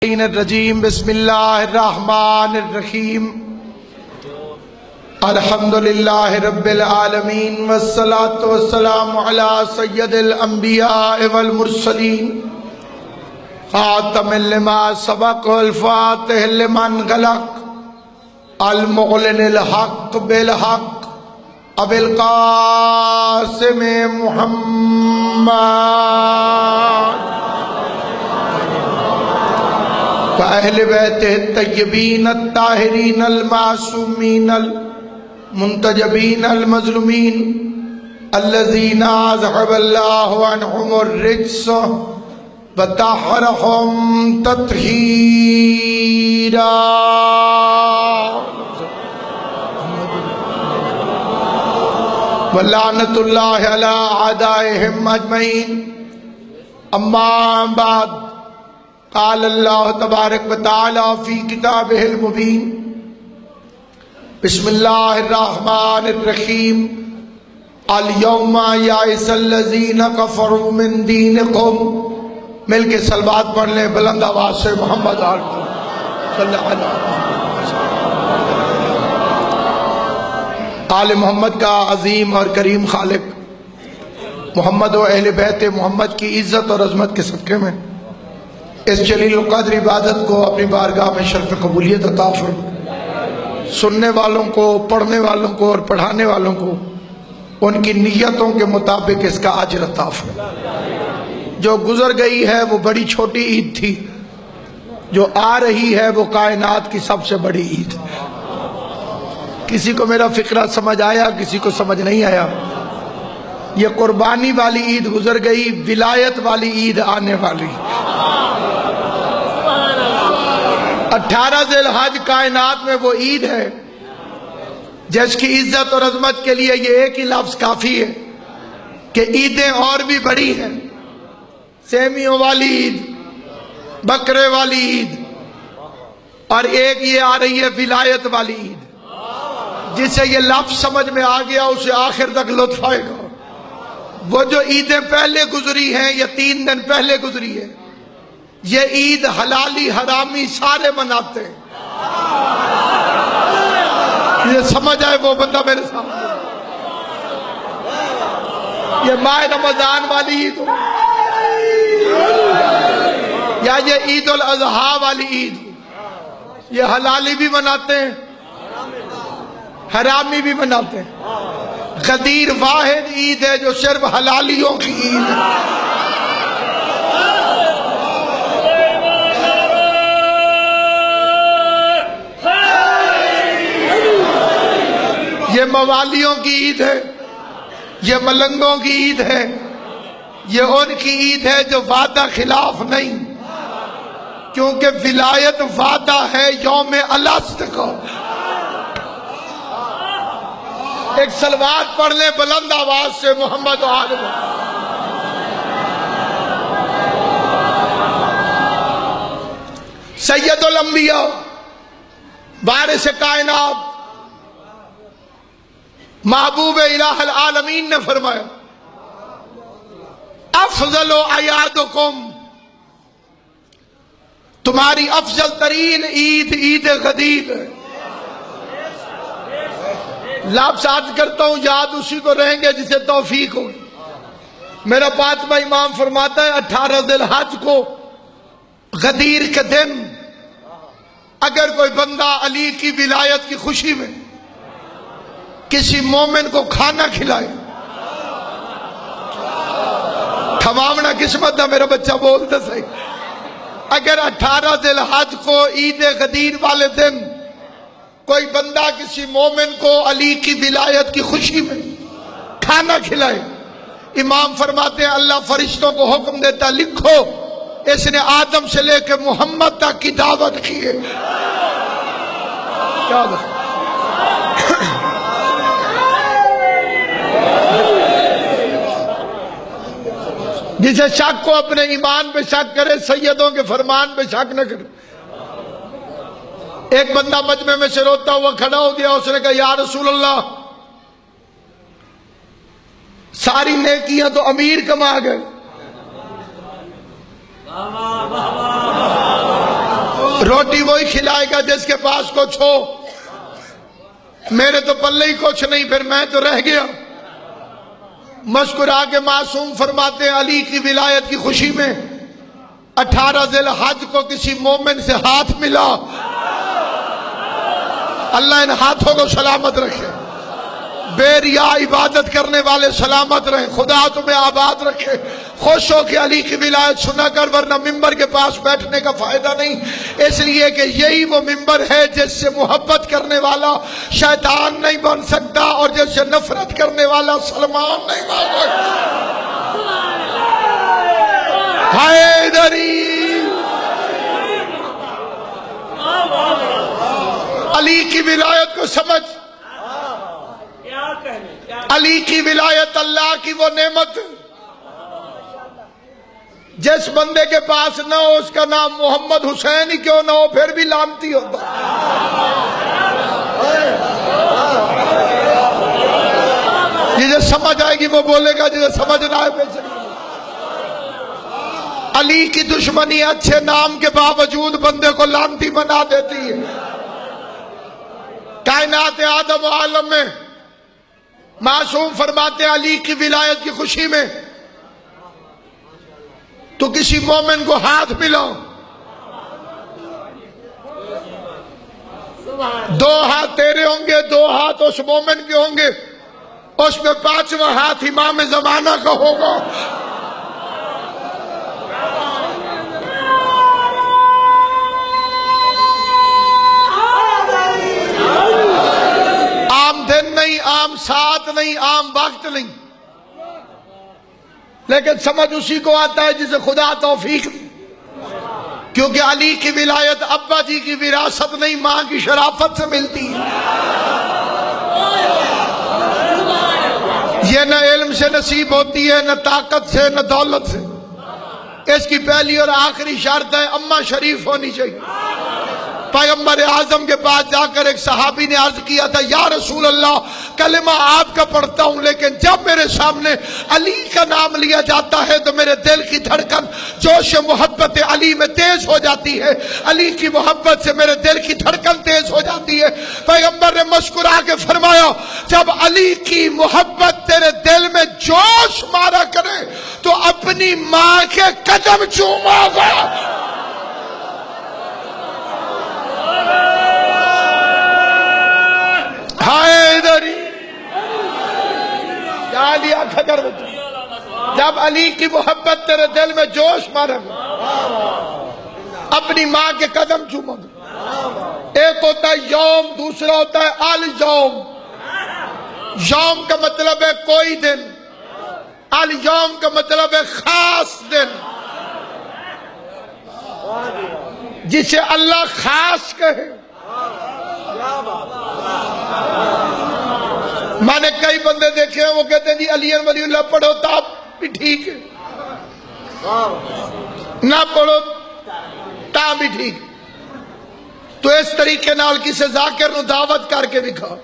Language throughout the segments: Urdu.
الرجیم بسم اللہ الرحمن الرحیم الحمدللہ رب العالمین والصلاة والسلام علی سید الانبیاء والمرسلین خاتم لما سبق والفاتح لمن غلق المعلن الحق بالحق ابی القاسم محمد وأهل بيته الطيبين الطاهرين المعصومين المنتجبين المظلومين الذين أذهب الله عنهم الرجس وطهرهم تطهيرا ولعنة الله على أعدائهم أجمعين أما بعد قال اللہ تبارک و تعالی فی کتابہ المبین بسم اللہ الرحمن الرحیم الیوم یائس الذین کفروا من دینکم مل کے صلوات پڑھ لیں بلند آواز سے محمد صلی اللہ علیہ وسلم آل محمد کا عظیم اور کریم خالق محمد و اہل بیت محمد کی عزت اور عظمت کے صدقے میں اس جلیل القدر عبادت کو اپنی بارگاہ میں شرف قبولیت عطا فرما، سننے والوں کو، پڑھنے والوں کو اور پڑھانے والوں کو ان کی نیتوں کے مطابق اس کا اجر عطا فرما۔ جو گزر گئی ہے وہ بڑی چھوٹی عید تھی، جو آ رہی ہے وہ کائنات کی سب سے بڑی عید۔ کسی کو میرا فقرہ سمجھ آیا، کسی کو سمجھ نہیں آیا؟ یہ قربانی والی عید گزر گئی، ولایت والی عید آنے والی۔ 18 ذی الحج کائنات میں وہ عید ہے جس کی عزت اور عظمت کے لیے یہ ایک ہی لفظ کافی ہے کہ عیدیں اور بھی بڑی ہیں۔ سیمیوں والی عید، بکرے والی عید، اور ایک یہ آ رہی ہے ولایت والی عید۔ جسے یہ لفظ سمجھ میں آ گیا اسے آخر تک لطف آئے گا۔ وہ جو عیدیں پہلے گزری ہیں یا 3 دن پہلے گزری ہے، یہ عید حلالی حرامی سارے مناتے ہیں۔ یہ سمجھ آئے وہ بندہ میرے سامنے۔ یہ ماہ رمضان والی عید ہو یا یہ عید الاضحیٰ والی عید، یہ حلالی بھی مناتے ہیں، حرامی بھی مناتے ہیں۔ غدیر واحد عید ہے جو صرف حلالیوں کی عید ہے۔ یہ موالیوں کی عید ہے، یہ ملنگوں کی عید ہے، یہ ان کی عید ہے جو وعدہ خلاف نہیں، کیونکہ ولایت وعدہ ہے یوم الست کو۔ ایک صلوات پڑھ لیں بلند آواز سے محمد و آل محمد۔ سید الانبیاء وارث کائنات محبوب الہ العالمین نے فرمایا افضل اعیادکم، تمہاری افضل ترین عید عید غدیر ہے۔ لفظ عرض کرتا ہوں، یاد اسی کو رہیں گے جسے توفیق ہوگی۔ میرا فاطمہ امام فرماتا ہے 18 ذی الحج کو غدیر کے دن اگر کوئی بندہ علی کی ولایت کی خوشی میں کسی مومن کو کھانا کھلائے، تھمامنا قسمت ہے میرا بچہ بولتا صحیح۔ اگر 18 ذی الحج کو عید غدیر والے دن کوئی بندہ کسی مومن کو علی کی ولایت کی خوشی میں کھانا کھلائے، امام فرماتے ہیں اللہ فرشتوں کو حکم دیتا لکھو اس نے آدم سے لے کے محمد تک کی دعوت کی ہے۔ کیا بات؟ جسے شک کو اپنے ایمان پہ شک کرے، سیدوں کے فرمان پہ شک نہ کرے۔ ایک بندہ مجمع میں سے روتا ہوا کھڑا ہو گیا، اس نے کہا یا رسول اللہ ساری نیکیاں تو امیر کما گئے، روٹی وہی کھلائے گا جس کے پاس کچھ ہو. میرے تو پلے ہی کچھ نہیں، پھر میں تو رہ گیا. مسکرا کے معصوم فرماتے ہیں علی کی ولایت کی خوشی میں 18 ذی الحج کو کسی مومن سے ہاتھ ملا، اللہ ان ہاتھوں کو سلامت رکھے. بے ریا عبادت کرنے والے سلامت رہیں، خدا تمہیں آباد رکھے. خوش ہو کہ علی کی ولایت سنا کر، ورنہ ممبر کے پاس بیٹھنے کا فائدہ نہیں. اس لیے کہ یہی وہ ممبر ہے جس سے محبت کرنے والا شیطان نہیں بن سکتا، اور جس سے نفرت کرنے والا سلمان نہیں بن سکتا. حیدری علی کی ولایت کو سمجھ. علی کی ولایت اللہ کی وہ نعمت جس بندے کے پاس نہ ہو، اس کا نام محمد حسین ہی کیوں نہ ہو پھر بھی لعنتی ہوتا. جسے سمجھ آئے گی وہ بولے گا، جسے سمجھ نہ آئے پیچھے. علی کی دشمنی اچھے نام کے باوجود بندے کو لعنتی بنا دیتی ہے. کائنات آدم و عالم میں معصوم فرماتے ہیں علی کی ولایت کی خوشی میں تو کسی مومن کو ہاتھ ملاؤ، 2 ہاتھ تیرے ہوں گے، 2 ہاتھ اس مومن کے ہوں گے، اس میں 5واں ہاتھ امام زمانہ کا ہوگا. عام دن نہیں، عام ساتھ نہیں، عام وقت نہیں، لیکن سمجھ اسی کو آتا ہے جسے خدا توفیق دی. کیونکہ علی کی ولایت ابا جی کی وراثت نہیں، ماں کی شرافت سے ملتی ہے. یہ نہ علم سے نصیب ہوتی ہے، نہ طاقت سے، نہ دولت سے. اس کی پہلی اور آخری شرط ہے اماں شریف ہونی چاہیے. پیغمبر اعظم کے پاس جا کر ایک صحابی نے عرض کیا تھا، یا رسول اللہ کلمہ آپ کا پڑھتا ہوں، لیکن جب میرے سامنے علی کا نام لیا جاتا ہے تو میرے دل کی دھڑکن جوش محبت علی میں تیز ہو جاتی ہے. علی کی محبت سے میرے دل کی دھڑکن تیز ہو جاتی ہے. پیغمبر نے مسکرا کے فرمایا، جب علی کی محبت تیرے دل میں جوش مارا کرے تو اپنی ماں کے قدم چوما گا. حیدری جب علی کی محبت تیرے دل میں جوش مارے اپنی ماں کے قدم چومو. ایک ہوتا ہے یوم، دوسرا ہوتا ہے الیوم. یوم کا مطلب ہے کوئی دن، الیوم کا مطلب ہے خاص دن، جسے اللہ خاص کہے. میں نے کئی بندے دیکھے ہیں وہ کہتے ہیں جی علی ولی اللہ پڑھو تو آپ بھی ٹھیک ہے، نہ پڑھو تا بھی ٹھیک. تو اس طریقے نال کسی ذاکر نو دعوت کر کے دکھا.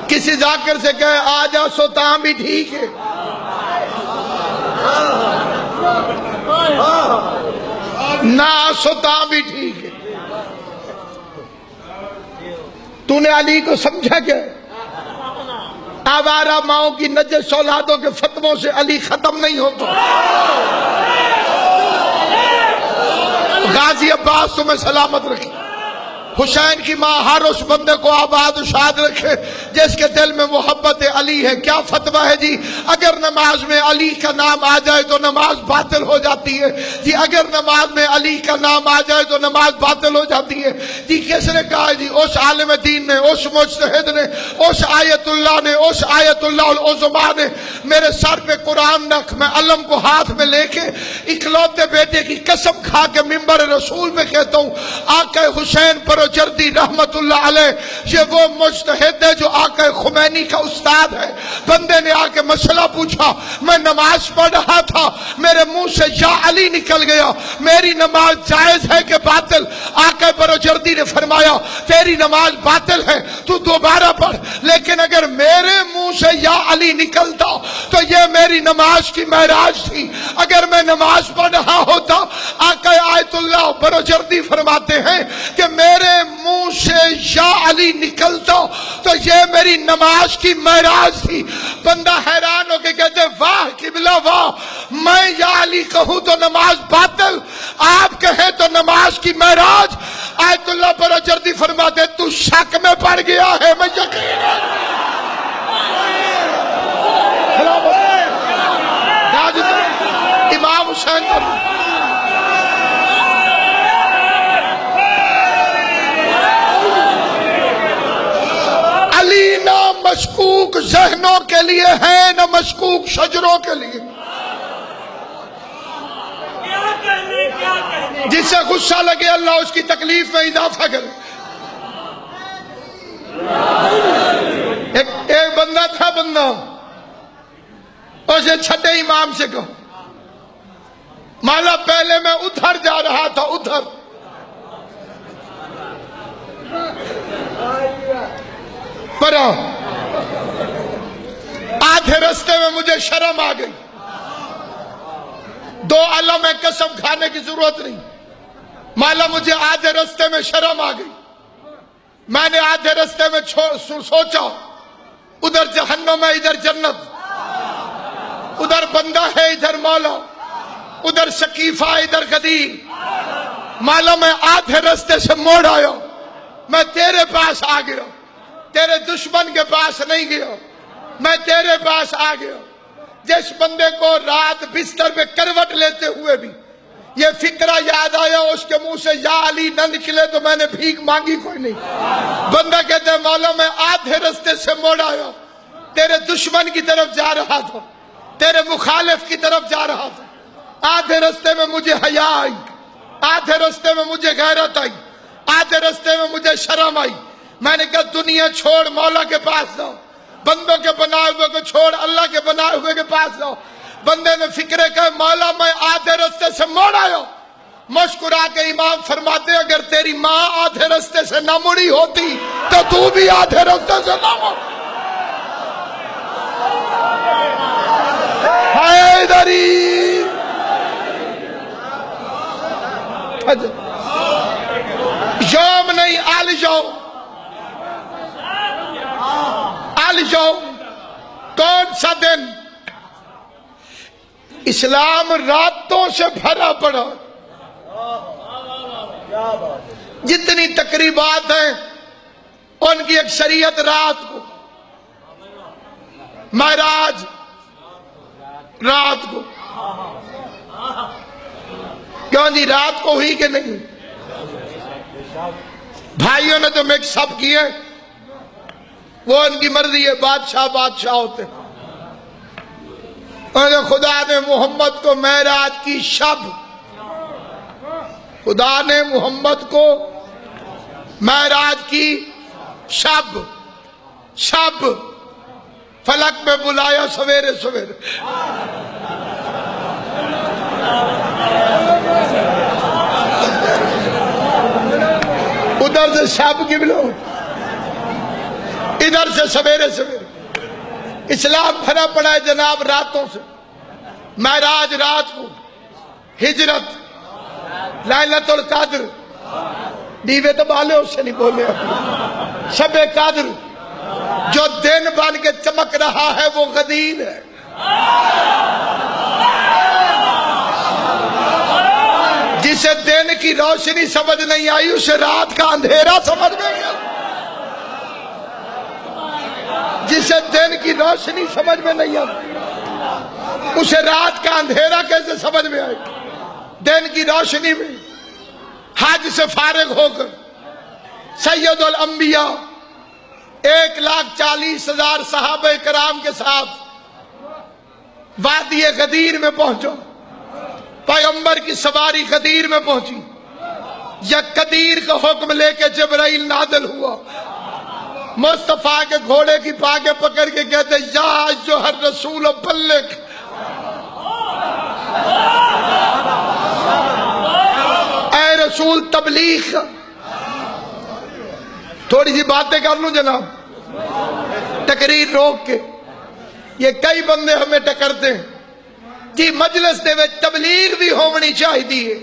کسی ذاکر سے کہے آ جا سو تا بھی ٹھیک ہے. نہ ستا بھی ٹھیک ہے. تو نے علی کو سمجھا کیا؟ آوارہ ماؤں کی نجس اولادوں کے فتووں سے علی ختم نہیں ہوتا. غازی عباس تمہیں سلامت رکھے. حسین کی ماں ہر اس بندے کو آباد و شاد رکھے جس کے دل میں محبت علی ہے. کیا فتویٰ ہے جی؟ اگر نماز میں علی کا نام آ جائے تو نماز باطل ہو جاتی ہے جی. اگر نماز میں علی کا نام آ جائے تو نماز باطل ہو جاتی ہے جی. کس نے کہا جی؟ اس عالم دین نے، اس مجتہد نے، اس آیت اللہ نے، اس آیت اللہ العظمہ نے. میرے سر پہ قرآن رکھ، میں علم کو ہاتھ میں لے کے اکلوتے بیٹے کی قسم کھا کے منبر رسول میں کہتا ہوں، آقا حسین پر جردی رحمت اللہ علیہ یہ وہ مجتہد ہے جو آقا خمینی کا استاد ہے. بندے نے آ کے مسئلہ پوچھا، میں نماز پڑھ رہا تھا، میرے منہ سے یا علی نکل گیا، میری نماز جائز ہے کہ باطل؟ آقا پر جردی نے فرمایا تیری نماز باطل ہے، تو دوبارہ پڑھ، لیکن اگر میرے منہ سے یا علی نکلتا تو یہ میری نماز کی معراج تھی۔ اگر میں نماز پڑھ رہا ہوتا، آقا آیت اللہ بروجردی فرماتے ہیں کہ میرے منہ سے یا علی نکلتا تو یہ میری نماز کی معراج تھی۔ بندہ حیران ہو کے کہتے واہ قبلہ واہ، میں یا علی کہوں تو نماز باطل، آپ کہیں تو نماز کی معراج۔ آیت اللہ بروجردی فرماتے تو شک میں پڑ گیا ہے، میں یقین ہے امام حسین علی نہ مشکوک ذہنوں کے لیے ہے، نہ مشکوک شجروں کے لیے۔ جس سے غصہ لگے اللہ اس کی تکلیف میں اضافہ کرے۔ ایک بندہ تھا، بندہ اسے چھٹے امام سے کہو مالا پہلے میں ادھر جا رہا تھا، ادھر پر آدھے رستے میں مجھے شرم آ گئی، دو علم قسم کھانے کی ضرورت نہیں، مالا مجھے آدھے رستے میں شرم آ گئی، میں نے آدھے رستے میں سوچا ادھر جہنم ہے ادھر جنت، ادھر بندہ ہے ادھر مولا، ادھر شکیفہ ادھر غدیر، مالا میں آدھے رستے سے موڑ آیا، میں تیرے پاس آ گیا، تیرے دشمن کے پاس نہیں گیا، میں تیرے پاس آ گیا۔ جس بندے کو رات بستر میں کروٹ لیتے ہوئے بھی یہ فکرہ یاد آیا اس کے منہ سے یا علی نہ نکلے تو میں نے بھیک مانگی کوئی نہیں۔ بندہ کہتے ہیں مولا میں آدھے رستے سے موڑ آیا، تیرے دشمن کی طرف جا رہا تھا، تیرے مخالف کی طرف جا رہا تھا، آدھے رستے میں مجھے حیا آئی، آدھے رستے میں مجھے غیرت آئی، آدھے رستے میں مجھے شرم آئی، میں نے کہا دنیا چھوڑ مولا کے پاس جاؤ، بندوں کے بنائے ہوئے کو چھوڑ اللہ کے بنائے ہوئے کے پاس جاؤ۔ بندے نے فکرے کہ مولا میں آدھے رستے سے موڑ آیا، مسکرا کے امام فرماتے اگر تیری ماں آدھے رستے سے نہ مڑی ہوتی تو بھی آدھے رستے سے نہ مڑ۔ حیدری یوم نہیں آل جاؤ، آل جاؤ۔ کون سا دن؟ اسلام راتوں سے بھرا پڑا، جتنی تقریبات ہیں ان کی اکثریت رات کو، معراج رات کو، کیوں جی رات کو ہوئی کہ نہیں؟ بھائیوں نے تو مکس اپ کیے، وہ ان کی مرضی ہے، بادشاہ بادشاہ ہوتے ہیں۔ خدا نے محمد کو معراج کی شب، خدا نے محمد کو معراج کی شب فلک میں بلایا سویرے سویرے۔ ادھر سے شب کی بلو، ادھر سے سویرے سویرے۔ اسلام بھرا پڑا ہے جناب راتوں سے، معراج رات کو، ہجرت، لیلۃ القدر، دیوے تو بالے اس سے نہیں بولے، شب قدر، جو دن بن کے چمک رہا ہے وہ غدیر ہے۔ جسے دن کی روشنی سمجھ نہیں آئی اسے رات کا اندھیرا سمجھ میں گیا، جسے دن کی روشنی سمجھ میں نہیں آئی اسے رات کا اندھیرا کیسے سمجھ میں آئے؟ دن کی روشنی میں حج سے فارغ ہو کر سید الانبیاء 1,40,000 صحابہ کرام کے ساتھ وادی غدیر میں پہنچو، پیغمبر کی سواری غدیر میں پہنچی، یا قدیر کا حکم لے کے جبرائیل نازل ہوا، مصطفیٰ کے گھوڑے کی پاگے پکڑ کے کہتے یا ایھا الرسول بلغ، اے رسول تبلیغ، تھوڑی سی باتیں کر لوں جناب، تقریر روک کے۔ یہ کئی بندے ہمیں ٹکرتے ہیں کہ مجلس دے وچ تبلیغ بھی ہونی چاہیے۔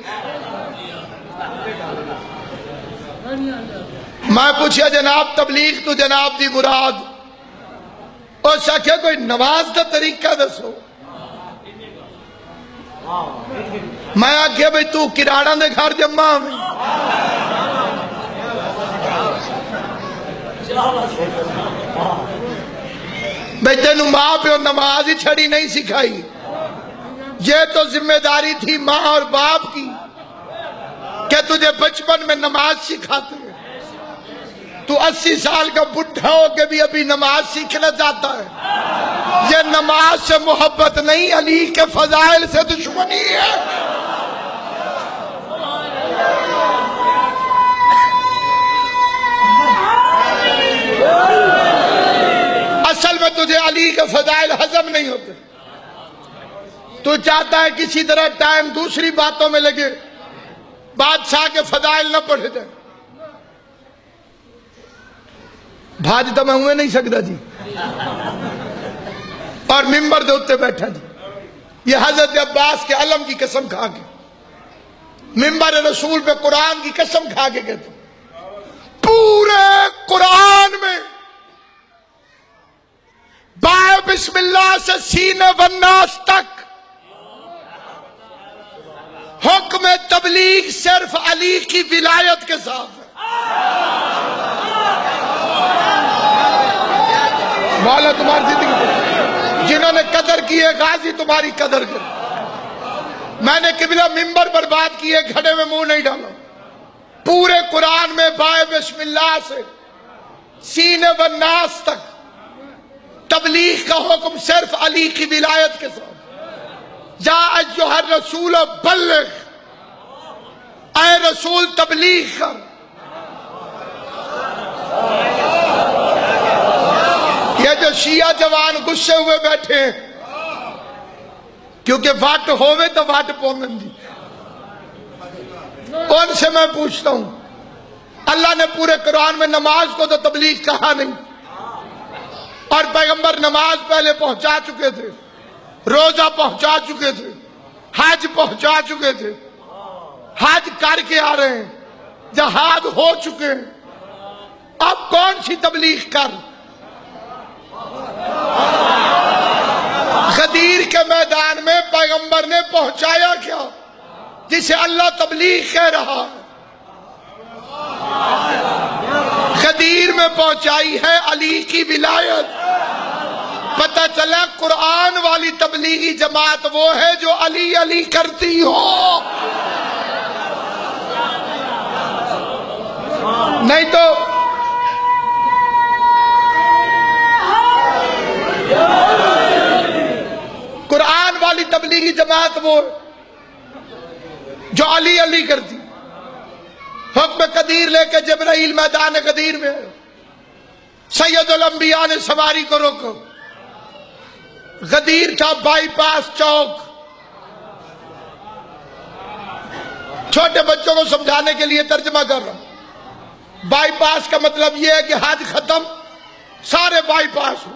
میں پوچھا جناب تبلیغ تو جناب دی مراد، اور سکھے کوئی نماز دا طریقہ دسو۔ میں آکھیا بھئی تو کراڑا دے گھر جمع میں، بھئی تینوں ماں پہ نماز ہی چھڑی نہیں سکھائی۔ یہ تو ذمہ داری تھی ماں اور باپ کی کہ تجھے بچپن میں نماز سکھاتے ہیں۔ تو 80 سال کا بڈھا ہو کے بھی ابھی نماز سیکھنا چاہتا ہے۔ یہ نماز سے محبت نہیں، علی کے فضائل سے دشمنی ہے۔ اصل میں تجھے علی کے فضائل ہضم نہیں ہوتے، تو چاہتا ہے کسی طرح ٹائم دوسری باتوں میں لگے، بادشاہ کے فضائل نہ پڑھے جائے۔ بھاج تو میں ہوئے نہیں سکتا جی، اور ممبر دے اتے بیٹھا جی۔ یہ حضرت عباس کے علم کی قسم کھا کے، ممبر رسول پہ قرآن کی قسم کھا کے کہتے پورے قرآن میں بائے بسم اللہ سے سینے والناس تک حکم تبلیغ صرف علی کی ولایت کے ساتھ ہے۔ مولا تمہاری زندگی پر جنہوں نے قدر کی ہے، غازی تمہاری قدر کر۔ میں نے قبلہ ممبر پر بات کی ہے، گھڑے میں منہ نہیں ڈالا۔ پورے قرآن میں بائے بسم اللہ سے سینے والناس تک تبلیغ کا حکم صرف علی کی ولایت کے ساتھ۔ یا ایھا الرسول بلغ، اے رسول تبلیغ کر۔ یہ جو شیعہ جوان غصے ہوئے بیٹھے ہیں کیونکہ وٹ ہوئے تو وٹ پونگن دی، ان سے میں پوچھتا ہوں، اللہ نے پورے قرآن میں نماز کو تو تبلیغ کہا نہیں، اور پیغمبر نماز پہلے پہنچا چکے تھے، روزہ پہنچا چکے تھے، حج پہنچا چکے تھے، حج کر کے آ رہے ہیں، جہاد ہو چکے ہیں، اب کون سی تبلیغ کر؟ غدیر کے میدان میں پیغمبر نے پہنچایا کیا جسے اللہ تبلیغ کہہ رہا ہے؟ غدیر میں پہنچائی ہے علی کی ولایت۔ پتہ چلا قرآن والی تبلیغی جماعت وہ ہے جو علی علی کرتی ہو، نہیں تو قرآن والی تبلیغی جماعت وہ جو علی علی کرتی۔ حکم قدیر لے کے جبرائیل میدان قدیر میں، سید الانبیاء نے سواری کو روکو۔ غدیر تھا بائی پاس چوک۔ چھوٹے بچوں کو سمجھانے کے لیے ترجمہ کر رہا ہوں۔ بائی پاس کا مطلب یہ ہے کہ حج ختم، سارے بائی پاس ہو۔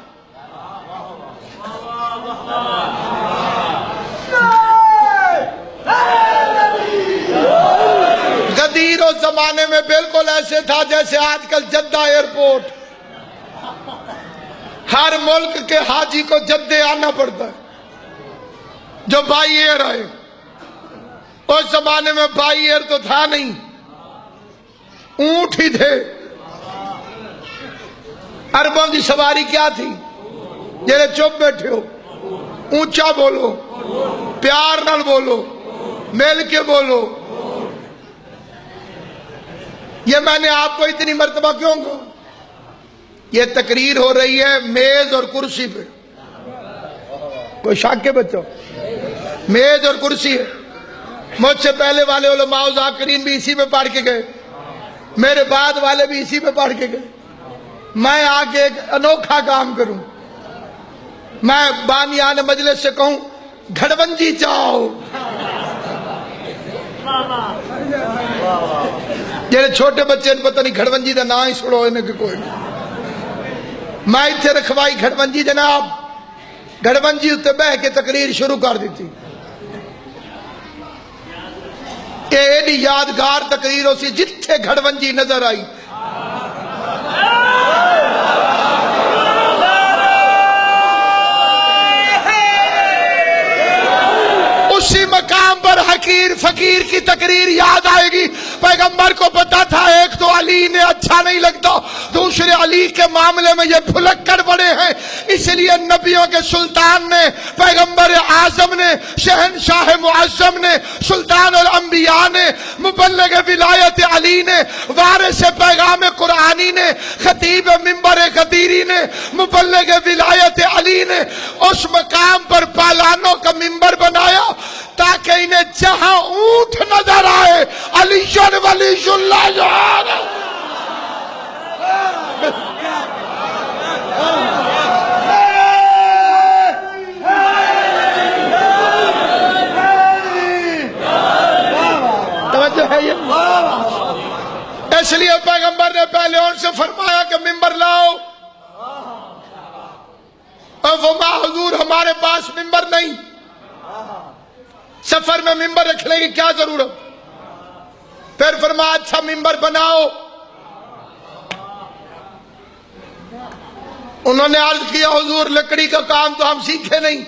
غدیر اس زمانے میں بالکل ایسے تھا جیسے آج کل جدہ ایئرپورٹ، ہر ملک کے حاجی کو جدے آنا پڑتا ہے جو بائی ایئر آئے۔ اس زمانے میں بائی ایئر تو تھا نہیں، اونٹ ہی تھے۔ عربوں کی سواری کیا تھی؟ جیسے چپ بیٹھے ہو، اونچا بولو، پیار نال بولو، مل کے بولو۔ یہ میں نے آپ کو اتنی مرتبہ کیوں کہا؟ یہ تقریر ہو رہی ہے میز اور کرسی پہ، کوئی شک کے بچوں؟ میز اور کرسی ہے۔ مجھ سے پہلے والے علماء و ذاکرین بھی اسی پہ پڑھ کے گئے، میرے بعد والے بھی اسی پہ پڑھ کے گئے۔ میں آگے ایک انوکھا کام کروں، میں بانیان مجلس سے کہوں گھڑونجی چاہو، جہے چھوٹے بچے پتہ نہیں گھڑونجی دا نام ہی سنو انہیں کہ کوئی نہیں. میں اتنے رکھوائی گھڑونجی جناب، گھڑونجی اتنے بہ کے تقریر شروع کر دیتی. یہ ایڈی یادگار تقریر ہو سی جتھے گھڑونجی نظر آئی. اسی مقام پر حقیر فقیر کی تقریر یاد آئے گی. پیغمبر کو پتا تھا ایک تو علی نے اچھا نہیں لگتا، دوسرے علی کے معاملے میں یہ بھلکڑ بڑے ہیں، اس لیے نبیوں کے سلطان نے، پیغمبر اعظم نے، شہنشاہ معظم نے، سلطان الانبیاء نے، مبلغ ولایت علی نے، وارث پیغام قرآنی نے، خطیب منبر قدیری نے، مبلغ ولایت علی نے اس مقام پر پالانوں کا منبر بنایا تاکہ انہیں جہاں اونٹ نظر آئے علی ولی اللہ جان. توجہ ہے یہ؟ اس لیے پیغمبر نے پہلے ان سے فرمایا کہ منبر لاؤ. اب وہ حضور ہمارے پاس منبر نہیں، سفر میں منبر رکھنے کی کیا ضرورت؟ پھر فرمایا اچھا منبر بناؤ. انہوں نے عرض کیا حضور لکڑی کا کام تو ہم سیکھے نہیں،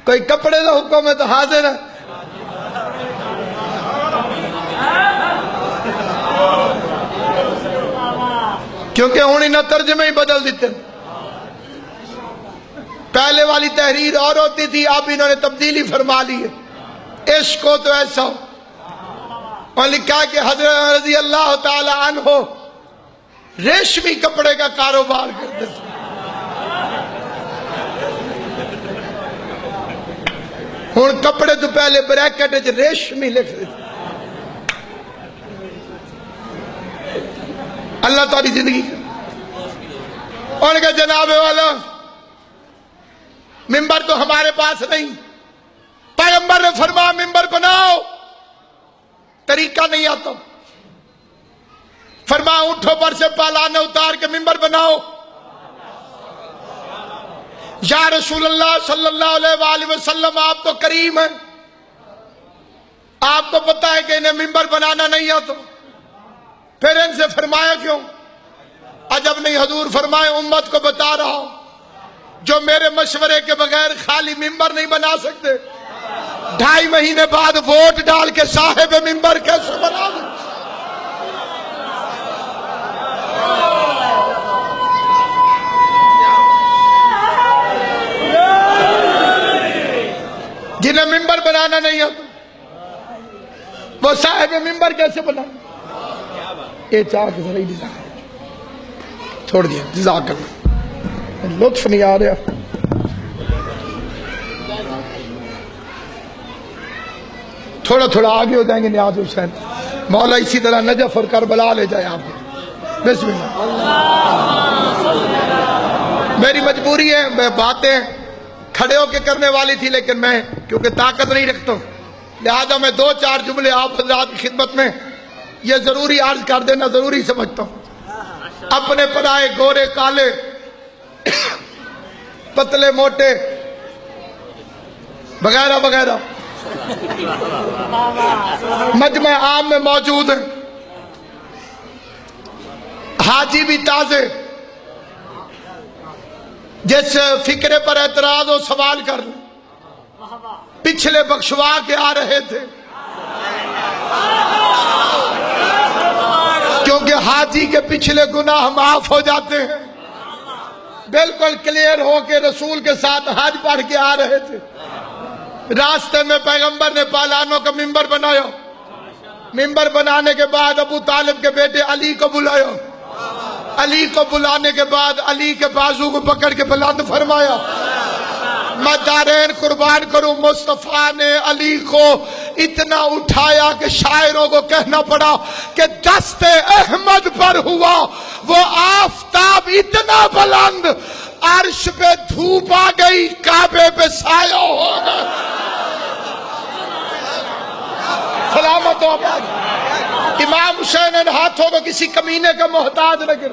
کوئی کپڑے کا حکم ہے تو حاضر ہے. کیونکہ انہیں نہ ترجمے ہی بدل دیتے. پہلے والی تحریر اور ہوتی تھی، اب انہوں نے تبدیلی فرما لی ہے. عشق کو تو ایسا ہو. اور لکھا کہ حضرت رضی اللہ تعالی عنہ ریشمی کپڑے کا کاروبار کرتے تھے. ہن کپڑے تو پہلے بریکٹ ریشمی لکھ رہے تھے. اللہ تعالی زندگی ان کے جناب والا منبر تو ہمارے پاس نہیں. پیغمبر نے فرمایا منبر بناؤ. طریقہ نہیں آتا. فرمایا اونٹوں پر سے پالانے اتار کے منبر بناؤ. یا رسول اللہ صلی اللہ علیہ وآلہ وسلم آپ تو کریم ہیں، آپ کو پتہ ہے کہ انہیں منبر بنانا نہیں آتا، پھر ان سے فرمایا کیوں؟ عجب نہیں حضور فرمائے امت کو بتا رہا ہوں جو میرے مشورے کے بغیر خالی منبر نہیں بنا سکتے، 2.5 مہینے بعد ووٹ ڈال کے صاحب منبر کیسے بنا دیں؟ جنہیں منبر بنانا نہیں ہوتا وہ صاحب منبر کیسے بنا؟ یہ چاہ کے ذرا ہی چھوڑ دیا. جزاک اللہ، لطف نہیں آ رہا. تھوڑا تھوڑا آگے ہو جائیں گے نیاز حسین. مولا اسی طرح نجف اور کربلا لے جائے آپ کو. بسم اللہ. میری مجبوری ہے، میں باتیں کھڑے ہو کے کرنے والی تھی لیکن میں کیونکہ طاقت نہیں رکھتا ہوں لہذا میں 2-4 جملے آپ حضرات کی خدمت میں یہ ضروری عرض کر دینا ضروری سمجھتا ہوں. اپنے پرائے گورے کالے پتلے موٹے وغیرہ وغیرہ مجمع عام میں موجود ہیں. حاجی بھی تازے، جس فکرے پر اعتراض و سوال کر لیں، پچھلے بخشوا کے آ رہے تھے کیونکہ حاجی کے پچھلے گناہ معاف ہو جاتے ہیں. بالکل کلیئر ہو کے رسول کے ساتھ حج پڑھ کے آ رہے تھے. راستے میں پیغمبر نے پالانوں کا منبر بنایا. منبر بنانے کے بعد ابو طالب کے بیٹے علی کو بلایا. علی کو بلانے کے بعد علی کے بازو کو پکڑ کے بلند فرمایا. میں دارین قربان کروں، مصطفیٰ نے علی کو اتنا اٹھایا کہ شاعروں کو کہنا پڑا کہ دست احمد پر ہوا وہ آفتاب اتنا بلند، عرش پہ دھوپ آ گئی، کعبے پہ سایہ ہو گئے. سلامت ہو گیا. امام حسین ان ہاتھوں کو کسی کمینے کا محتاج نہ کر.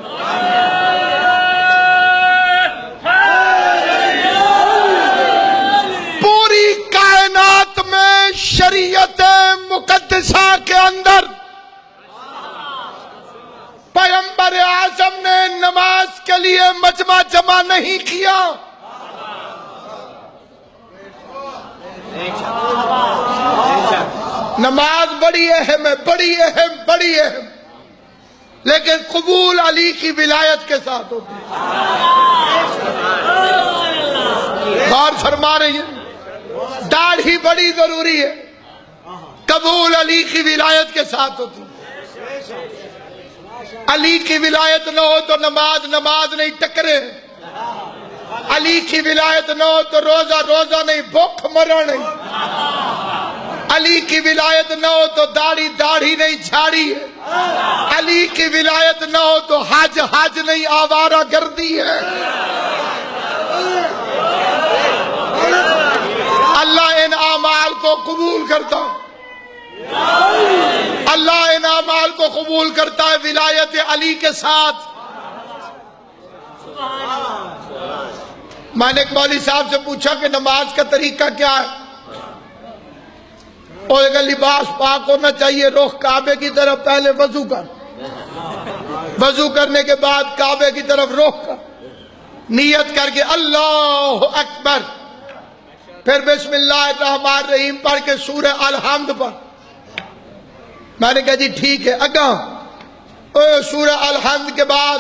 پوری کائنات میں شریعت مقدسہ کے اندر پیغمبر اعظم نے نماز کے لیے مجمع جمع نہیں کیا. نماز بڑی اہم ہے، بڑی اہم، بڑی اہم، لیکن قبول علی کی ولایت کے ساتھ ہوتی ہے. غور فرما رہی ہیں؟ داڑھی بڑی ضروری ہے، قبول علی کی ولایت کے ساتھ ہوتی ہے. علی کی ولایت نہ ہو تو نماز نہیں ٹکرے. علی کی ولایت نہ ہو تو روزہ نہیں، بھوک مرا نہیں. علی کی ولایت نہ ہو تو داڑھی نہیں، جھاڑی ہے. علی کی ولایت نہ ہو تو حج نہیں، آوارہ گردی ہے. اللہ ان اعمال کو قبول کرتا ہے. اللہ ان اعمال کو قبول کرتا ہے ولایت علی کے ساتھ. میں نے ایک مولوی صاحب سے پوچھا کہ نماز کا طریقہ کیا ہے؟ اور اگر لباس پاک ہونا چاہیے، رخ کعبے کی طرف، پہلے وضو کر، وضو کرنے کے بعد کعبے کی طرف رخ کر، نیت کر کے اللہ اکبر، پھر بسم اللہ الرحمن الرحیم پڑھ کے سورہ الحمد پڑھ. میں نے کہا جی ٹھیک ہے. اگاں سورہ الحمد کے بعد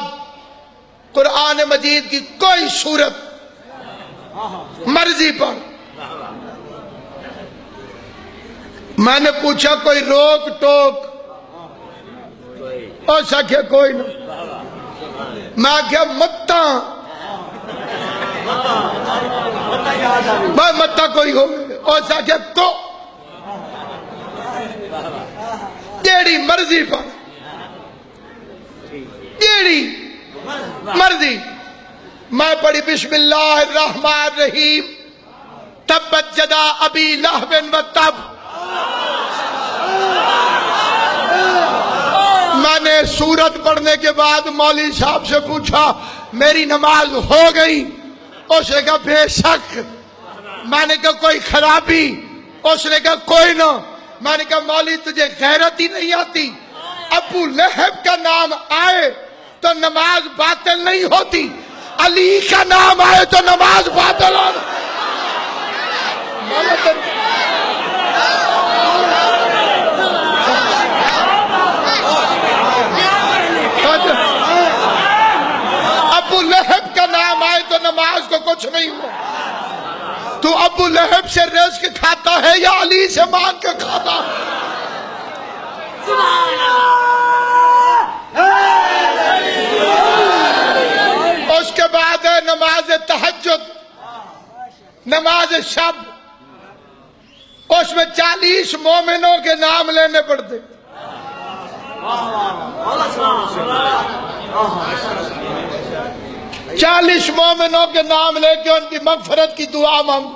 قرآن مجید کی کوئی سورت مرضی پڑھ. میں نے پوچھا کوئی روک ٹوک؟ اور سکے کوئی نہ. میں کیا متا کوئی ہو، اور سکے تو جیڑی مرضی پر، جیڑی مرضی. میں پڑھی بسم اللہ الرحمن الرحیم، تبت یدا ابی لہب وتب. میں نے سورت پڑھنے کے بعد مولوی صاحب سے پوچھا میری نماز ہو گئی؟ اس نے کہا بے شک. میں نے کہا کوئی خرابی؟ اس نے کہا کوئی نہ. میں نے کہا مولوی تجھے غیرت ہی نہیں آتی؟ ابو لہب کا نام آئے تو نماز باطل نہیں ہوتی، علی کا نام آئے تو نماز باطل ہوتی. ابو لہب کا نام آئے تو نماز کو کچھ نہیں ہوا. تو ابو لہب سے رزق کھاتا ہے یا علی سے مانگ کے کھاتا ہے؟ اس کے بعد ہے نماز تہجد، نماز شب. اس میں 40 مومنوں کے نام لینے پڑتے. 40 مومنوں کے نام لے کے ان کی مغفرت کی دعا مانگ.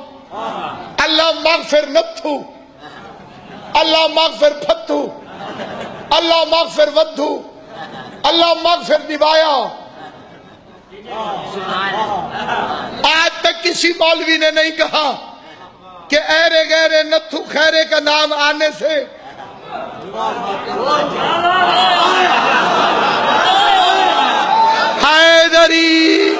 اللہ مغفر نتھو، اللہ مغفر پھتھو، اللہ مغفر ودھو، اللہ مغفر دیوایا. آج تک کسی مولوی نے نہیں کہا کہ ایرے گیرے نتھو خیرے کا نام آنے سے حیدری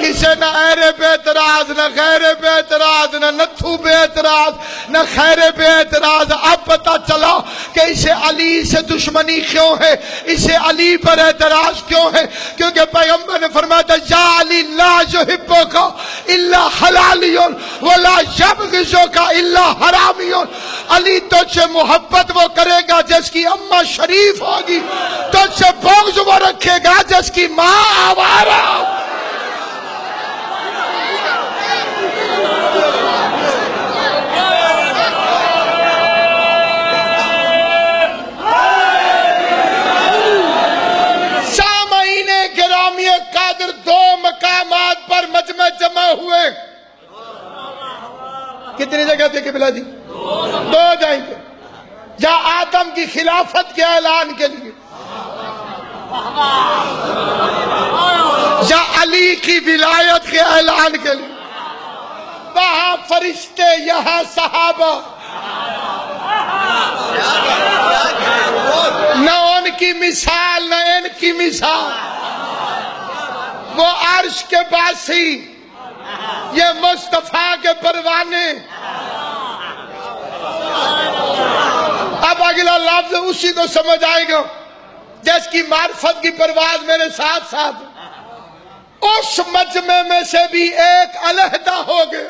کسے نہ ایرے پہ اعتراض، نہ خیرے پہ اعتراض، نہ نتھو پہ اعتراض، نہ خیرے پہ اعتراض. اب پتا چلا کہ اسے علی سے دشمنی کیوں ہے، اسے علی پر اعتراض کیوں ہے. کیونکہ پیغمبر نے فرمایا یا علی لا یحبک الا حلالی ولا یبغضک الا حرامی. علی تجھ سے محبت وہ کرے گا جس کی اماں شریف ہوگی، تجھ سے بغض وہ رکھے گا جس کی ماں آوارہ. قادر 2 مقامات پر مجمع جمع ہوئے. کتنی جگہ تھے قبلہ جی؟ 2 جائیں گے. یا آدم کی خلافت کے اعلان کے لیے، یا علی کی ولایت کے اعلان کے لیے، وہاں فرشتے یہاں صحابہ، نہ ان کی مثال نہ ان کی مثال، وہ عرش کے باسی، یہ مصطفیٰ کے پروانے۔ اب اگلا لفظ اسی کو سمجھ آئے گا جس کی معرفت کی پرواز میرے ساتھ ساتھ، اس مجمع میں سے بھی ایک علیحدہ ہو گیا۔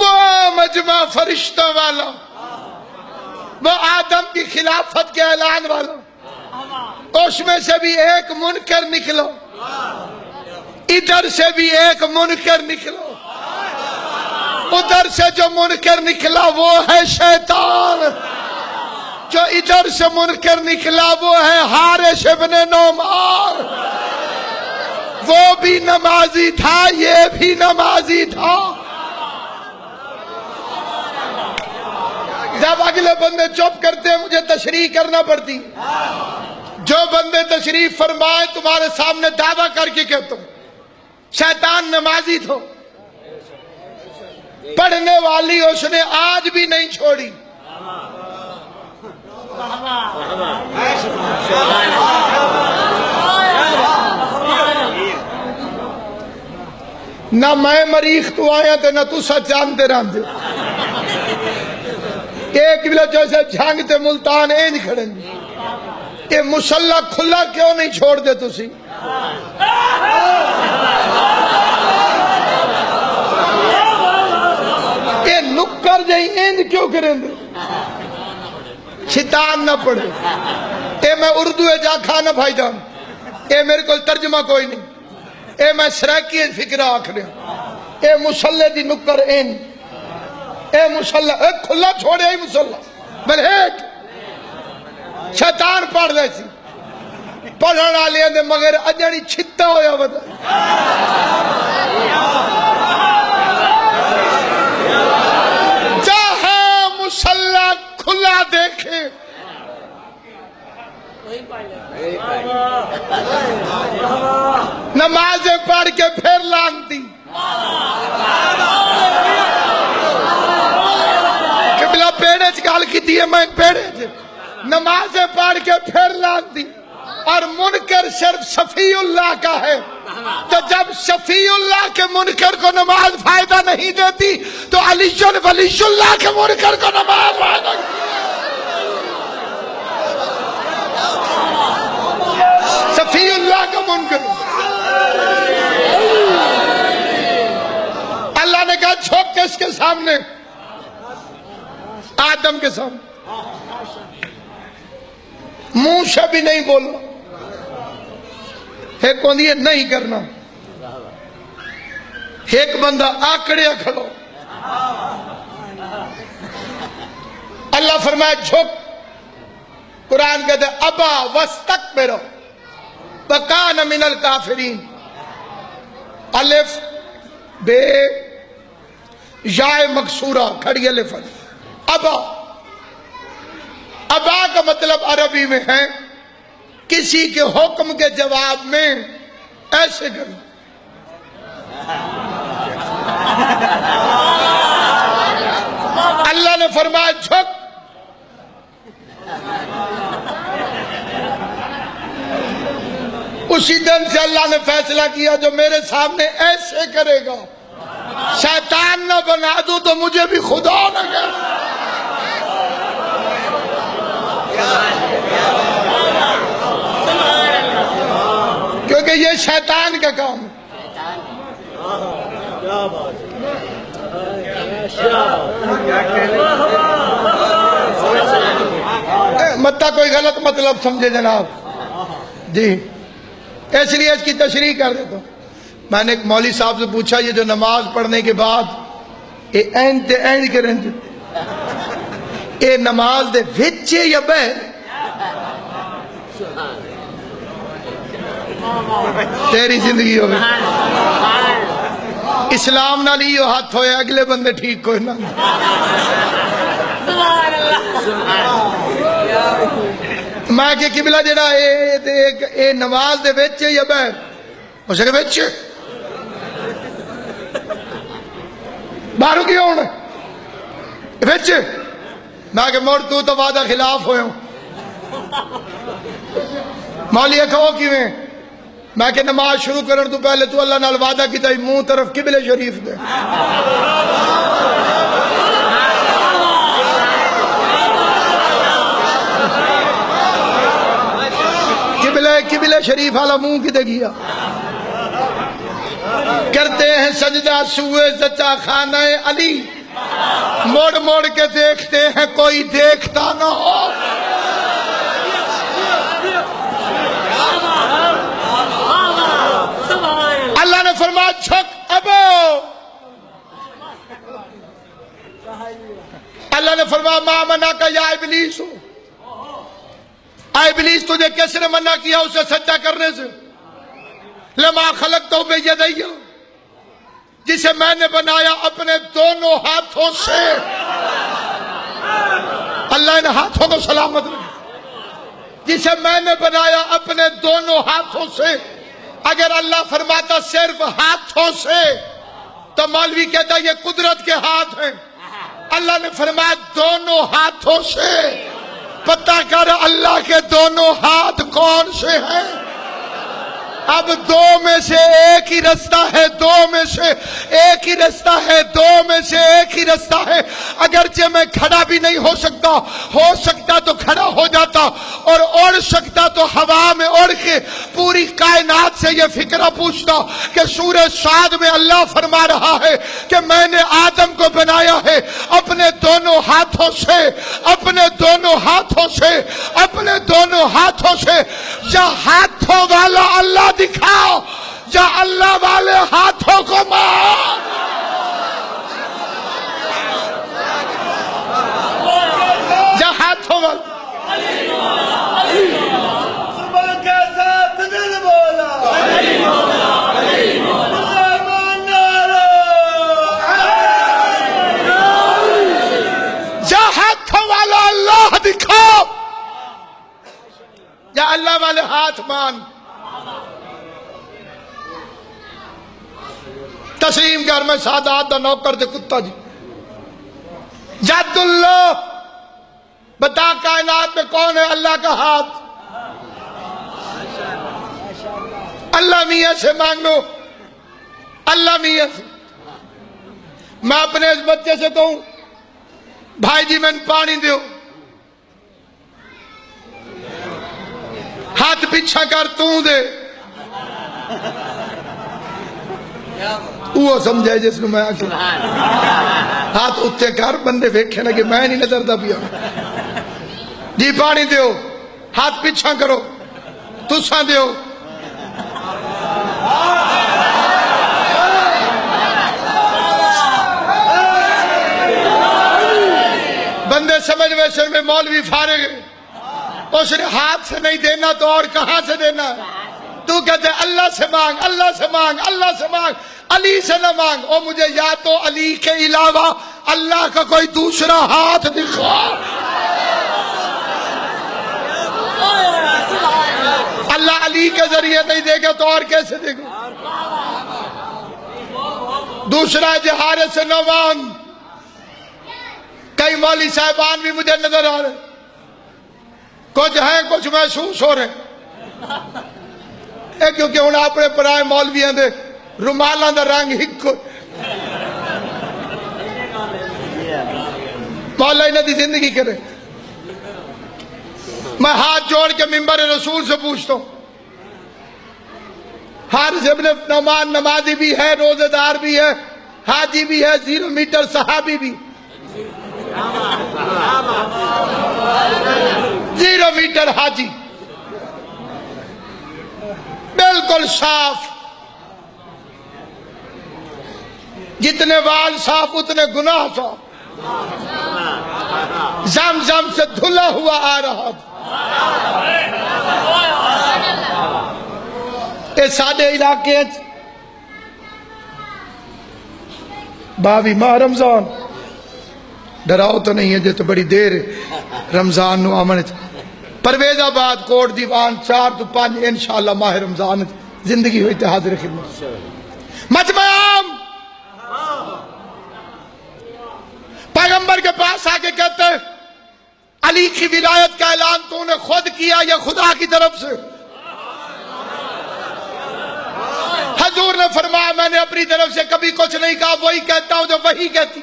وہ مجمع فرشتوں والا، وہ آدم کی خلافت کے اعلان والا، اس میں سے بھی ایک منکر نکلو، ادھر سے بھی ایک منکر نکلو، ادھر سے جو منکر نکلا وہ ہے شیطان، جو ادھر سے منکر نکلا وہ ہے حارث ابن نعمان، وہ بھی نمازی تھا یہ بھی نمازی تھا۔ جب اگلے بندے چپ کرتے ہیں مجھے تشریح کرنا پڑتی، جو بندے تشریف فرمائے تمہارے سامنے دعویٰ کر کے کہتا ہوں شیطان نمازی تھا، پڑھنے والی اس نے آج بھی نہیں چھوڑی۔ نہ میں مریخ تو آیا تھے نہ تو سچ جانتے رہتے، ایک بلا جیسے جھانگتے ملتان اینج کھڑیں گے، یہ مسلح کھلا کیوں نہیں چھوڑ دے تسی؟ یہ نکر جائیں اینج کیوں کریں دے؟ شیطان نہ پڑھے۔ اے میں اردو ہے جا کھانا بھائی جان، اے میرے کو ترجمہ کوئی نہیں، اے میں سریکی فکرہ آکھ رہا ہوں، اے مسلح دی نکر اینج، اے مسلح، اے کھلا چھوڑے اے مسلح بلہیک شیطان پڑھ لے سی پڑھنا لیا دے مگر اجڑی چھتا ہویا بدا۔ جہاں مسلح کھلا دیکھے نمازیں پڑھ کے پھر لانتی، قبلہ پیڑے چکال کی دیئے میں پیڑے تھے، نمازیں پڑھ کے پھر لانتی، اور منکر صرف شفیع اللہ کا ہے، تو جب شفیع اللہ کے منکر کو نماز فائدہ نہیں دیتی تو علی ولی اللہ کے منکر کو نماز فائدہ شفیع اللہ کا منکر۔ اللہ نے کہا جھوک کس کے سامنے؟ آدم کے سامنے، منہ سے بھی نہیں بولنا، ایک کون یہ نہیں کرنا، ایک بندہ آکڑیا کھڑو، اللہ فرمائے جھک، قرآن کہتے ابا واستکبر وکان من الکافرین، الف بے یائے مکسورہ کھڑی الف، ابا، ابا کا مطلب عربی میں ہے کسی کے حکم کے جواب میں ایسے کرنا۔ اللہ نے فرمایا جھک، اسی دن سے اللہ نے فیصلہ کیا جو میرے سامنے ایسے کرے گا شیطان نہ بنا دوں تو مجھے بھی خدا نہ کہہ۔ کیونکہ یہ شیطان کا کام ہے۔ متا کوئی غلط مطلب سمجھے جناب جی، اس لیے اس کی تشریح کر دیتا ہوں۔ میں نے ایک مولوی صاحب سے پوچھا یہ جو نماز پڑھنے کے بعد یہ اینڈ تے اینڈ کریں یہ نماز دے وچے یا بہر؟ تیری زندگی ہوگی اسلام نال ہی ہاتھ ہوئے اگلے بندے ٹھیک کوئی نہ میں کہ قبلہ جڑا اے نماز دے وچ یا باہر ہو سکے وچ باہروں کی ہونا وچ میں کہ مڑ تو وعدہ خلاف ہوئے ہوں مولی کہو کیویں میں کہ نماز شروع کرن تو پہلے تو اللہ نال وعدہ کیتا ہی منہ طرف قبلے شریف دے قبلے شریف والا منہ کدے گیا کرتے ہیں سجدہ سوئے زچا خانہ علی موڑ موڑ کے دیکھتے ہیں کوئی دیکھتا نہ ہو اللہ نے فرمایا جھک ابو اللہ نے فرمایا ما منع کا یا ابلیس ہو اے ابلیس تجھے کس نے منع کیا اسے سجدہ کرنے سے لما خلقتہ بیدیہ جسے میں نے بنایا اپنے دونوں ہاتھوں سے اللہ ان ہاتھوں کو سلامت رکھے جسے میں نے بنایا اپنے دونوں ہاتھوں سے اگر اللہ فرماتا صرف ہاتھوں سے تو مولوی کہتا یہ قدرت کے ہاتھ ہیں اللہ نے فرمایا دونوں ہاتھوں سے پتہ کر اللہ کے دونوں ہاتھ کون سے ہیں اب دو میں سے ایک ہی رستہ ہے دو میں سے ایک ہی رستہ ہے دو میں سے ایک ہی رستہ ہے اگرچہ میں کھڑا بھی نہیں ہو سکتا تو کھڑا ہو جاتا اور اڑ سکتا تو ہوا میں اڑ کے پوری کائنات سے یہ فکرہ پوچھتا کہ سورہ صاد میں اللہ فرما رہا ہے کہ میں نے آدم کو بنایا ہے اپنے دونوں ہاتھوں سے اپنے دونوں ہاتھوں سے اپنے دونوں ہاتھوں سے یا ہاتھوں والا اللہ دکھاؤ یا اللہ والے ہاتھوں کو مار یا ہاتھوں والے صبح کے ساتھ دل بولا یا ہاتھوں والا اللہ دکھاؤ یا اللہ والے ہاتھ مان تسلیم کر میں سادات دا نوکر دے کتا جی جد اللہ بتا کائنات میں کون ہے اللہ کا ہاتھ اللہ میاں سے مانگو اللہ میاں سے میں اپنے اس بچے سے کہوں بھائی جی میں پانی دیو ہاتھ پیچھا کر تو دے وہ سمجھے جس کو میں آکے ہاتھ اتے کر بندے ویکھے نا کہ میں نہیں نظر دا پیا جی پانی دیو ہاتھ پیچھا کرو تساں دیو بندے سمجھ ویسے میں مولوی فارغ ہے اس نے ہاتھ سے نہیں دینا تو اور کہاں سے دینا تو کہتے اللہ سے مانگ اللہ سے مانگ اللہ سے مانگ علی سے نہ مانگ او مجھے یا تو علی کے علاوہ اللہ کا کوئی دوسرا ہاتھ دکھا اللہ علی کے ذریعے نہیں دے گا تو اور کیسے دے گا دوسرا جہارے سے نہ مانگ کئی مولی صاحبان بھی مجھے نظر آ رہے کچھ ہیں کچھ محسوس ہو رہے کیونکہ ہوں اپنے پرائے مولویاں دے رومالاں دا رنگ ہک مولا انہاں دی زندگی کرے میں ہاتھ جوڑ کے منبر رسول سے پوچھتا ہوں حارث ابن نعمان نمازی بھی ہے روزہ دار بھی ہے حاجی بھی ہے 0 میٹر صحابی بھی 0 میٹر حاجی بالکل صاف جتنے وال صاف اتنے گناہ صاف زمزم سے دھلا ہوا آ رہا تھا یہ سادے علاقے 22 ماہ رمضان ڈراؤ تو نہیں ہے جو تو بڑی دیر ہے رمضان نو آمن پرویز آباد کوٹ دیوان 4 تو 5 انشاءاللہ ماہ رمضان زندگی ہوئی تے حاضر خدمت مجمع عام پیغمبر کے پاس آ کے کہتے ہیں علی کی ولایت کا اعلان تو نے خود کیا یا خدا کی طرف سے؟ حضور نے فرمایا میں نے اپنی طرف سے کبھی کچھ نہیں کہا، وہی کہتا ہوں جو وہی کہتی۔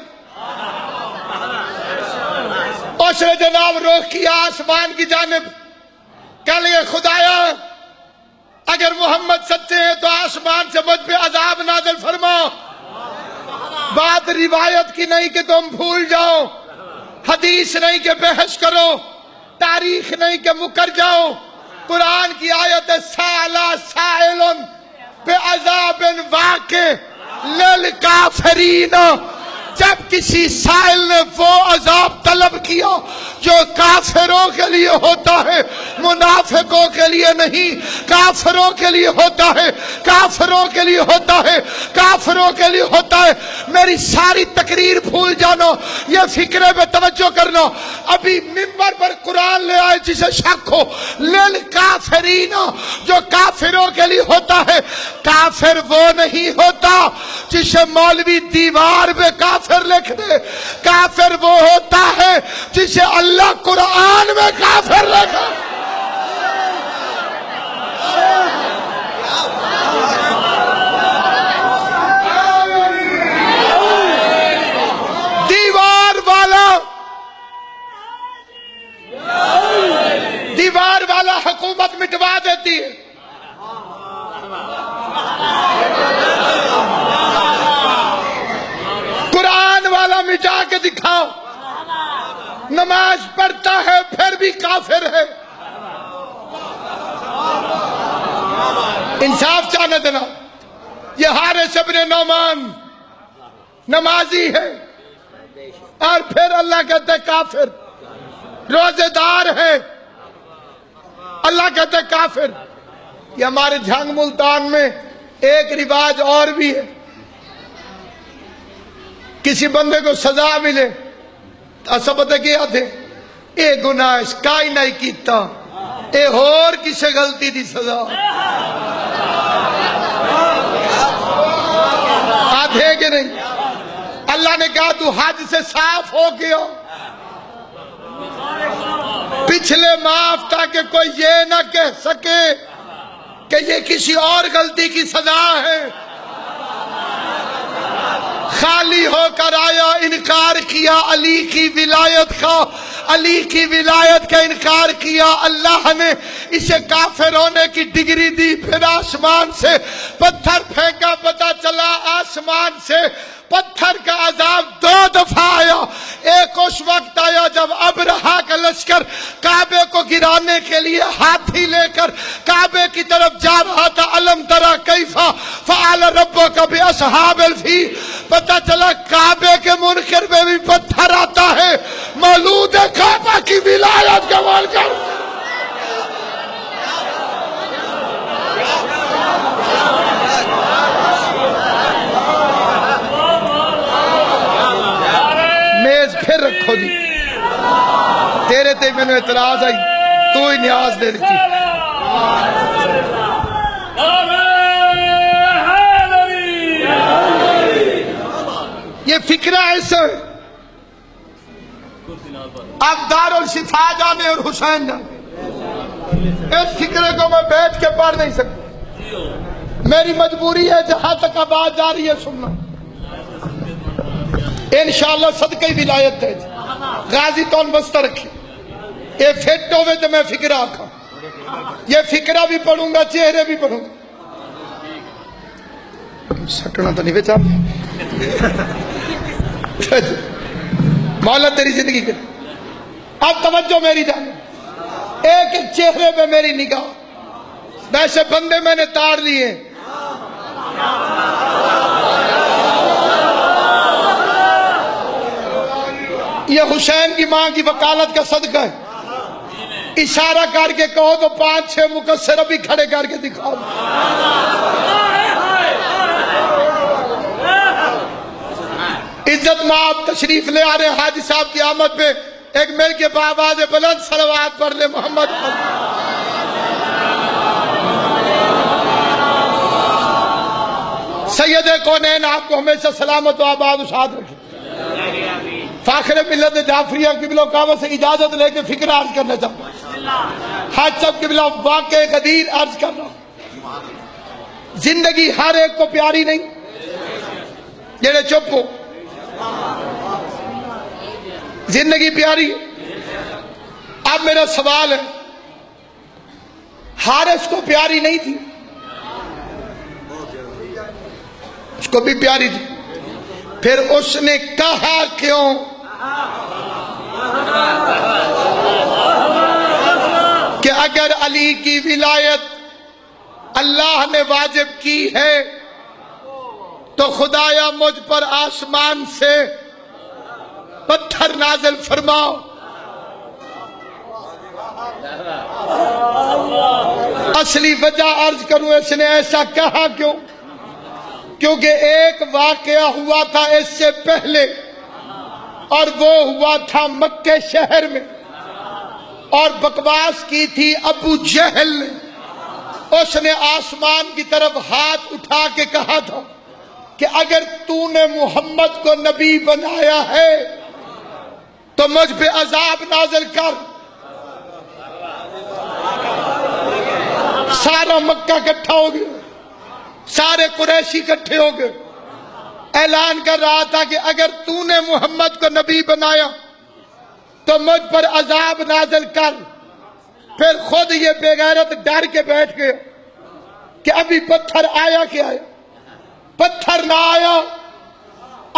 اس نے جناب رخ کیا آسمان کی جانب، کہہ لئے خدایا اگر محمد سچے ہیں تو آسمان سے مجھ پہ عذاب نازل فرما۔ بات روایت کی نہیں کہ تم بھول جاؤ، حدیث نہیں کہ بحث کرو، تاریخ نہیں کہ مکر جاؤ، قرآن کی آیت سائلہ سائلن بعذاب واقع للکافرین، جب کسی سائل نے وہ عذاب طلب کیا جو کافروں کے لیے ہوتا ہے، منافقوں کے لیے نہیں، کافروں کے لیے ہوتا ہے، کافروں کے لیے ہوتا ہے، کافروں کے لیے ہوتا ہے۔ میری ساری تقریر بھول جانا، یہ فکرے پہ توجہ کرنا، ابھی منبر پر قرآن لے آئے جسے شک ہو، للکافرین جو کافروں کے لیے ہوتا ہے۔ کافر وہ نہیں ہوتا جسے مولوی دیوار پہ کافر لکھ دے، کافر وہ ہوتا ہے جسے اللہ قرآن میں کافر لکھا۔ دیوار والا حکومت مٹوا دیتی ہے، قرآن والا مٹا کے دکھاؤ، نماز پڑھتا ہے پھر بھی کافر ہے۔ انصاف چاہنے دینا، یہ حارث ابن نعمان نمازی ہے اور پھر اللہ کہتے کافر، روزے دار ہے اللہ کہتے کافر۔ یہ ہمارے جھنگ ملتان میں ایک رواج اور بھی ہے، کسی بندے کو سزا ملے سبت کیا تھے اے گناہ اس کائی نہیں کیتا، اے اور کسی غلطی دی سزا آدھے کہ نہیں۔ اللہ نے کہا تو حد سے صاف ہو گیا، پچھلے معاف تاکہ کوئی یہ نہ کہہ سکے کہ یہ کسی اور غلطی کی سزا ہے۔ خالی ہو کر آیا، انکار کیا علی کی ولایت کا، علی کی ولایت کا انکار کیا، اللہ نے اسے کافر ہونے کی ڈگری دی۔ پھر آسمان سے پتھر پھینکا، پتہ چلا آسمان سے پتھر کا عذاب 2 دفعہ آیا۔ ایک اس وقت آیا جب ابرہا کا لشکر کعبے کو گرانے کے لیے ہاتھی لے کر کعبے کی طرف جا رہا تھا۔ علم تری کیف فعل ربک باصحاب الفیل، پتہ چلا کعبے کے منکر میں بھی پتھر آتا ہے۔ مولود کعبہ کی ولایت کا منکر پھر رکھو جی، تیرے تے میں نے اعتراض آئی، تو ہی نیاز دے رکھی۔ یہ فکرہ ایسا ہے، آپ دار الشفا جانے اور حسین جانے، اس فکرے کو میں بیٹھ کے پڑھ نہیں سکتا، میری مجبوری ہے جہاں تک آواز جا رہی ہے سننا۔ انشاءاللہ صدقہ ولایت ہے، غازی تون بستہ رکھی، یہ فٹ ہوئے تو میں فکرہ آکھا، یہ فکرہ بھی پڑھوں گا، چہرے بھی پڑھوں گا۔ سٹنا تو نہیں بیچا مولا تیری زندگی کے اب توجہ میری جانب، ایک ایک چہرے پہ میری نگاہ، ویسے بندے میں نے تاڑ لیے، یہ حسین کی ماں کی وکالت کا صدقہ ہے، اشارہ کر کے کہو تو 5-6 مقصر ابھی کھڑے کر کے دکھاؤ۔ عزت مآب تشریف لے آ رہے حاجی صاحب کی آمد پہ ایک مل کے بآواز بلند صلوات پڑھ لے محمد سید کونین آپ کو ہمیشہ سلامت و آباد و شاد رکھے. فاخر ملت جعفریہ قبلہ کعبہ سے اجازت لے کے فکر عرض کرنا چاہتا ہوں. حاج صاحب قبلہ واقع قدیر عرض کر رہا ہوں. زندگی ہر ایک کو پیاری نہیں، جڑے چپ ہو. زندگی پیاری ہے. اب میرا سوال ہے، حارث کو پیاری نہیں تھی؟ اس کو بھی پیاری تھی. پھر اس نے کہا کیوں کہ اگر علی کی ولایت اللہ نے واجب کی ہے تو خدایا مجھ پر آسمان سے پتھر نازل فرماؤ. اصلی وجہ عرض کروں اس نے ایسا کہا کیوں؟ کیونکہ ایک واقعہ ہوا تھا اس سے پہلے، اور وہ ہوا تھا مکہ شہر میں، اور بکواس کی تھی ابو جہل نے. اس نے آسمان کی طرف ہاتھ اٹھا کے کہا تھا کہ اگر تو نے محمد کو نبی بنایا ہے تو مجھ پہ عذاب نازل کر. سارا مکہ اکٹھا ہو گیا، سارے قریشی اکٹھے ہو گئے. اعلان کر رہا تھا کہ اگر تو نے محمد کو نبی بنایا تو مجھ پر عذاب نازل کر. پھر خود یہ بے غیرت ڈر کے بیٹھ گئے کہ ابھی پتھر آیا کیا ہے. پتھر نہ آیا،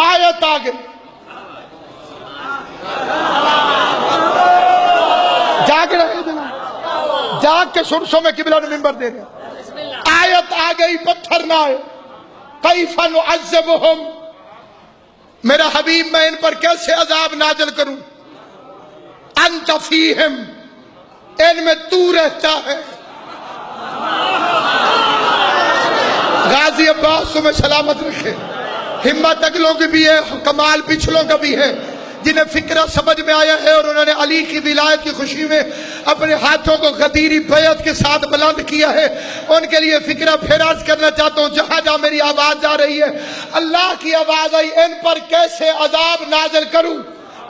آیت آ گئی. جاگ رہے جناب، جاگ کے سرسوں میں قبلہ نے منبر دے رہے. آیت آ گئی، پتھر نہ آئے. کیف نعذبہم، میرا حبیب میں ان پر کیسے عذاب نازل کروں؟ انت فیہم، ان میں تو رہتا ہے. غازی عباس تمہیں سلامت رکھے. ہمت اگلوں کی بھی ہے، کمال پچھلوں کا بھی ہے، جنہیں فکرہ سمجھ میں آیا ہے اور انہوں نے علی کی ولایت کی خوشی میں اپنے ہاتھوں کو غدیری بیعت کے ساتھ بلند کیا ہے. ان کے لیے فکرہ پھر عرض کرنا چاہتا ہوں. جہاں جہاں میری آواز آ رہی ہے، اللہ کی آواز آئی، ان پر کیسے عذاب نازل کروں؟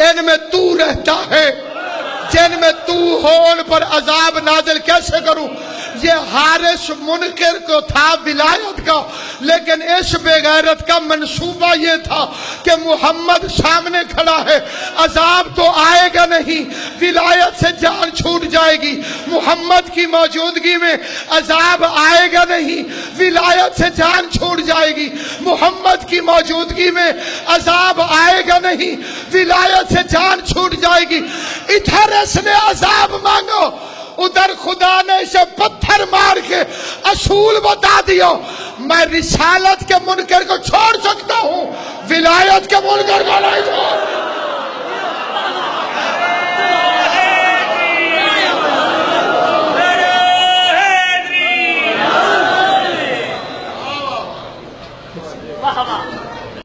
ان میں تو رہتا ہے. جن میں تو ہو ان پر عذاب نازل کیسے کروں؟ یہ حارث منکر کو تھا ولایت کا، لیکن اس بے غیرت کا منصوبہ یہ تھا کہ محمد سامنے کھڑا ہے، عذاب تو آئے گا نہیں، ولایت سے جان چھوٹ جائے گی. محمد کی موجودگی میں عذاب آئے گا نہیں، ولایت سے جان چھوٹ جائے گی. محمد کی موجودگی میں عذاب آئے گا نہیں، ولایت سے جان چھوٹ جائے گی. ادھر اس نے عذاب مانگو، ادھر خدا نے اسے پتھر مار کے اصول بتا دیا. میں رسالت کے منکر کو چھوڑ سکتا ہوں، ولایت کے منکر کو نہیں چھوڑ.